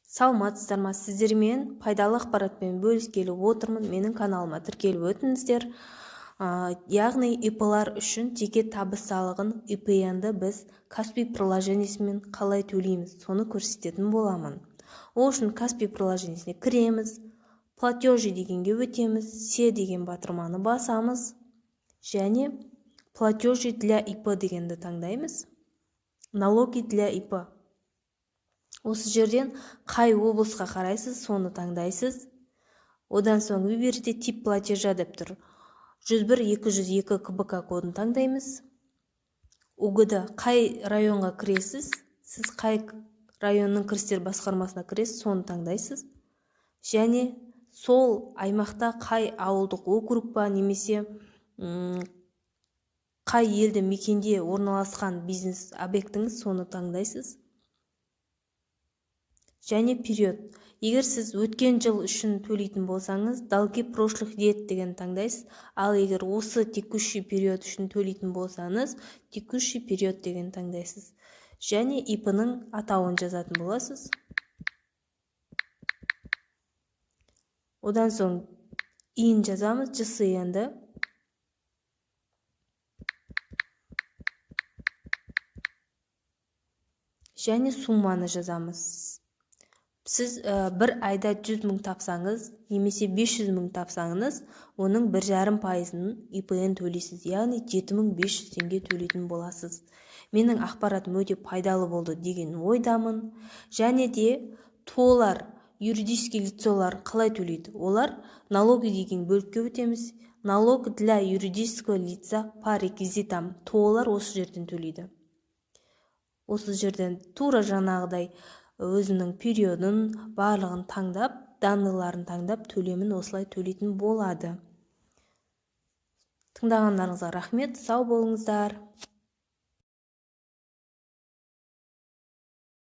Саламатсыздар ма? Сіздермен пайдалы ақпаратпен бөліскелі отырмын. Менің каналыма тіркеліп өтіңіздер. Яғни ИП-лар үшін жеке табыс салығын ИПН-ді біз Каспи приложениесімен қалай төлейміз, соны көрсететін боламын. Ол үшін Каспи приложениесіне кіреміз, платежи дегенге өтеміз, се деген батырманы басамыз, және платежи для ИП дегенді таңдаймыз. Налоги для ИП. Осы жерден қай облысқа қарайсыз, соны таңдайсыз. Одан соң виберде тип платежа деп тұр. 101-202 КБК кодын таңдаймыз. УГД қай районға кіресіз, сіз қай районның кірістер басқармасына кіресіз, соны таңдайсыз. Және сол аймақта қай ауылдық округ па, немесе қай елді мекенде орналасқан бизнес объектіңіз, соны таңдайсыз. Және период. Егер сіз өткен жыл үшін төлейтін болсаңыз, долги прошлых лет деген таңдайсыз. Ал егер осы текущий период үшін төлейтін болсаңыз, текущий период деген таңдайсыз. Және ИП-ның атауын жазатын боласыз. Одан соң ин жазамыз, ЖСН-ді. Және сумманы жазамыз. Сіз бір айда 100 мың тапсаңыз, немесе 500 мың тапсаңыз, оның 1,5%-ын ИПН төлейсіз, яғни 7500 теңге төлейтін боласыз. Менің ақпаратым өте пайдалы болды деген ойдамын. Және де толар, юридический лицолар қалай төлейді? Олар налоги деген бөлікке өтеміз. Налог для юридического лица по реквизитам. Толар осы жерден төлейді. Осы жерден тура жаңағыдай өзінің периодын, барлығын таңдап, данныйларын таңдап, төлемін осылай төлейтін болады. Тыңдағандарыңызға рахмет, сау болыңыздар.